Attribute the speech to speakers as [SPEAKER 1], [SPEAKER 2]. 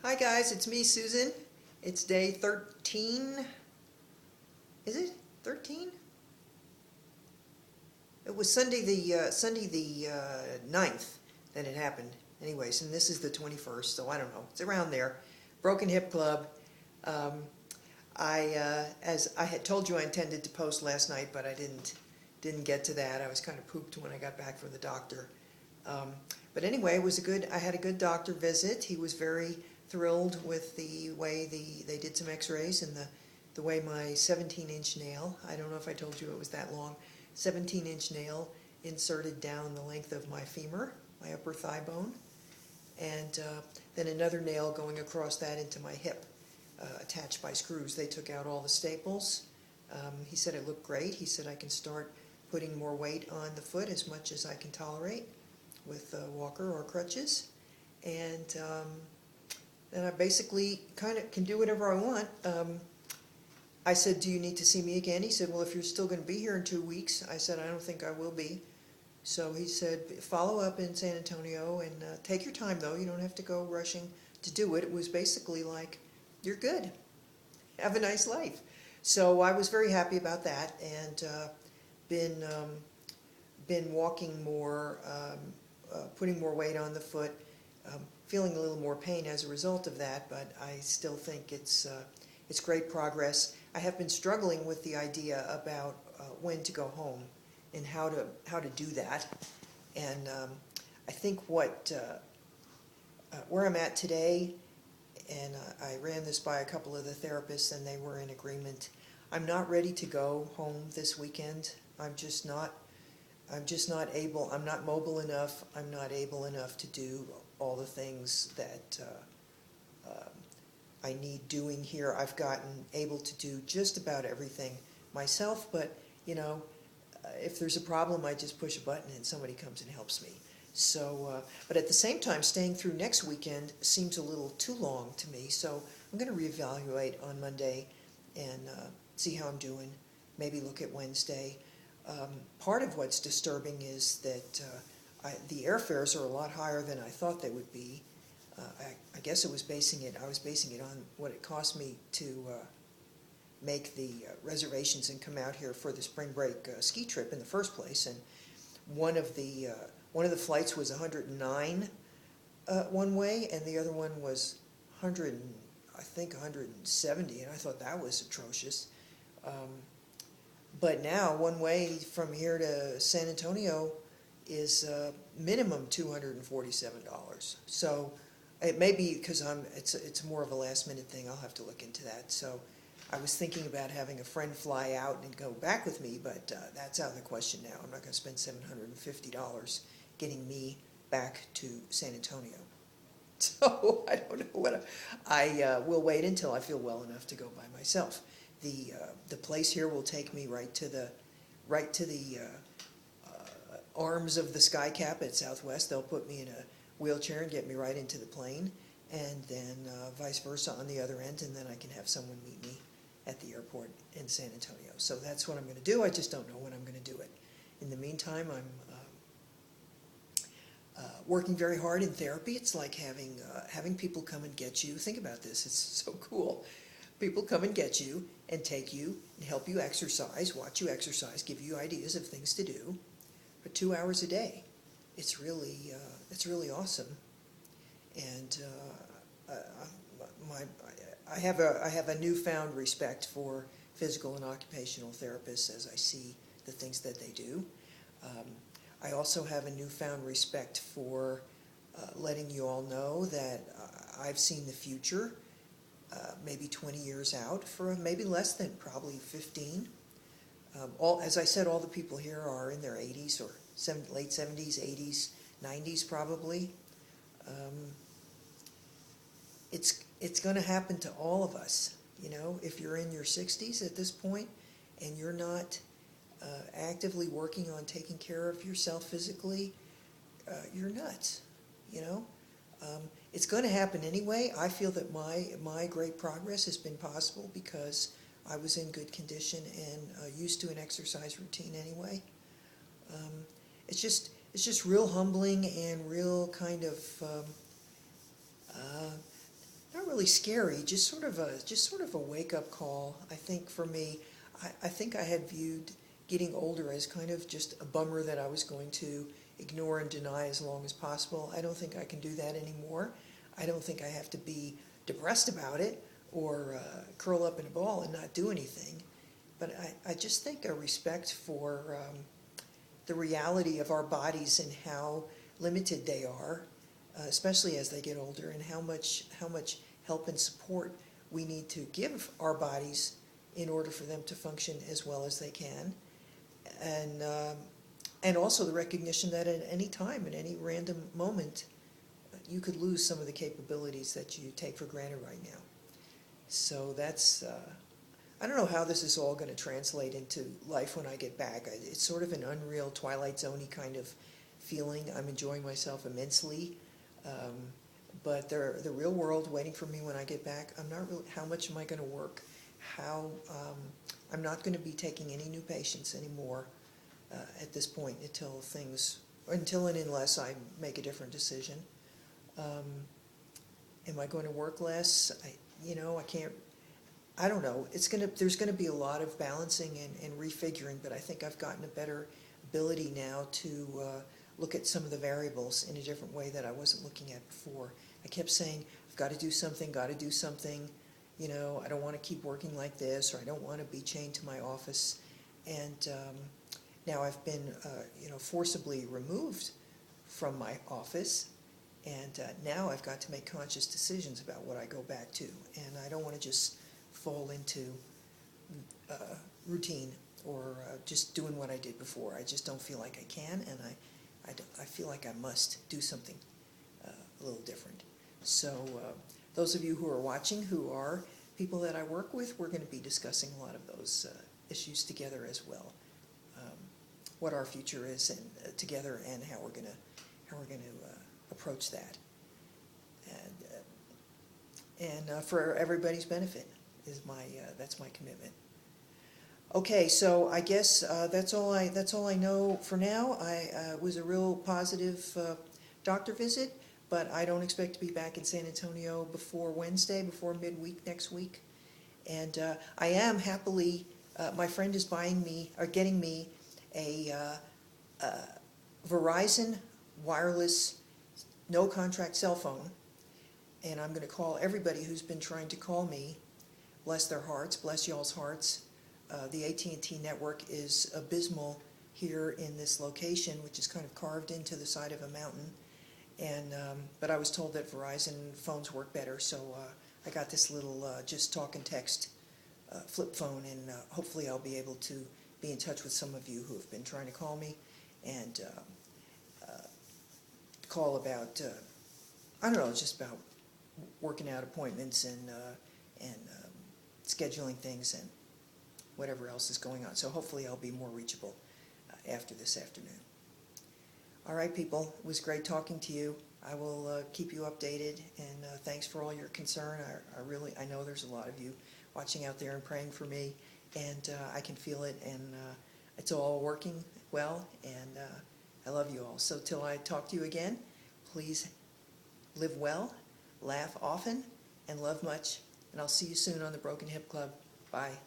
[SPEAKER 1] Hi guys, it's me, Susan. It's day 13. Is it 13? It was Sunday the 9th that it happened. Anyways, and this is the 21st, so I don't know. It's around there. Broken Hip Club. As I had told you, I intended to post last night, but I didn't get to that. I was kind of pooped when I got back from the doctor. But anyway, I had a good doctor visit. He was very thrilled with the way they did some x-rays and the way my 17-inch nail, I don't know if I told you it was that long, 17-inch nail inserted down the length of my femur, my upper thigh bone, and then another nail going across that into my hip, attached by screws. They took out all the staples. He said it looked great. He said I can start putting more weight on the foot as much as I can tolerate with a walker or crutches, and I basically kind of can do whatever I want. I said, do you need to see me again? He said, well, if you're still going to be here in 2 weeks. I said, I don't think I will be. So he said, follow up in San Antonio and take your time, though. You don't have to go rushing to do it. It was basically like, you're good. Have a nice life. So I was very happy about that, and been walking more, putting more weight on the foot, feeling a little more pain as a result of that, but I still think it's great progress. I have been struggling with the idea about when to go home and how to do that, and I think where I'm at today, and I ran this by a couple of the therapists and they were in agreement. I'm not ready to go home this weekend. I'm just not able, I'm not mobile enough, I'm not able enough to do all the things that I need doing here. I've gotten able to do just about everything myself, but you know, if there's a problem, I just push a button and somebody comes and helps me. So, but at the same time, staying through next weekend seems a little too long to me, so I'm going to reevaluate on Monday and see how I'm doing, maybe look at Wednesday. Part of what's disturbing is that the airfares are a lot higher than I thought they would be. I guess I was basing it on what it cost me to make the reservations and come out here for the spring break ski trip in the first place. And one of the flights was 109 one way, and the other one was 100, I think 170, and I thought that was atrocious. But now, one way from here to San Antonio is minimum $247. So it may be because it's more of a last minute thing. I'll have to look into that. So I was thinking about having a friend fly out and go back with me, but that's out of the question now. I'm not going to spend $750 getting me back to San Antonio. So I don't know what I will wait until I feel well enough to go by myself. The place here will take me right to the arms of the sky cap at Southwest. They'll put me in a wheelchair and get me right into the plane, and then vice versa on the other end, and then I can have someone meet me at the airport in San Antonio. So that's what I'm going to do. I just don't know when I'm going to do it. In the meantime, I'm working very hard in therapy. It's like having people come and get you. Think about this. It's so cool. People come and get you and take you and help you exercise, watch you exercise, give you ideas of things to do for 2 hours a day. It's really awesome. And I have a newfound respect for physical and occupational therapists as I see the things that they do. I also have a newfound respect for letting you all know that I've seen the future, maybe 20 years out, for maybe less than probably 15. As I said, all the people here are in their 80s or late 70s, 80s, 90s probably. It's going to happen to all of us. You know, if you're in your 60s at this point and you're not actively working on taking care of yourself physically, you're nuts. You know, it's going to happen anyway. I feel that my great progress has been possible because I was in good condition and used to an exercise routine anyway. It's just real humbling and real kind of not really scary, just sort of a wake-up call. I think for me, I think I had viewed getting older as kind of just a bummer that I was going to ignore and deny as long as possible. I don't think I can do that anymore. I don't think I have to be depressed about it or curl up in a ball and not do anything. But I just think a respect for the reality of our bodies and how limited they are, especially as they get older, and how much help and support we need to give our bodies in order for them to function as well as they can, and also the recognition that at any time, at any random moment, you could lose some of the capabilities that you take for granted right now. So that's, I don't know how this is all going to translate into life when I get back. It's sort of an unreal Twilight Zone-y kind of feeling. I'm enjoying myself immensely. But the real world waiting for me when I get back, I'm not really, how much am I going to work? I'm not going to be taking any new patients anymore at this point until and unless I make a different decision. Am I going to work less? I don't know. There's going to be a lot of balancing and refiguring, but I think I've gotten a better ability now to look at some of the variables in a different way that I wasn't looking at before. I kept saying, I've got to do something, I don't want to keep working like this, or I don't want to be chained to my office. And now I've been, forcibly removed from my office, and now I've got to make conscious decisions about what I go back to. And I don't want to just fall into routine or just doing what I did before. I just don't feel like I can, and I feel like I must do something a little different. So those of you who are watching, who are people that I work with, we're going to be discussing a lot of those issues together as well. What our future is and together, and how we're going to approach that, and for everybody's benefit is that's my commitment. Okay, so I guess that's all I know for now. It was a real positive doctor visit, but I don't expect to be back in San Antonio before Wednesday, before midweek next week. And I am happily, my friend is getting me a Verizon wireless, no contract cell phone, and I'm going to call everybody who's been trying to call me. Bless their hearts, bless y'all's hearts. The AT&T network is abysmal here in this location, which is kind of carved into the side of a mountain. And but I was told that Verizon phones work better, so I got this little just talk and text flip phone, and hopefully I'll be able to be in touch with some of you who have been trying to call me and call about, I don't know, just about working out appointments and scheduling things and whatever else is going on. So hopefully I'll be more reachable after this afternoon. All right, people, it was great talking to you. I will keep you updated, and thanks for all your concern. I know there's a lot of you watching out there and praying for me, and I can feel it, and it's all working well, and I love you all. So till I talk to you again, please live well, laugh often, and love much, and I'll see you soon on the Broken Hip Club. Bye.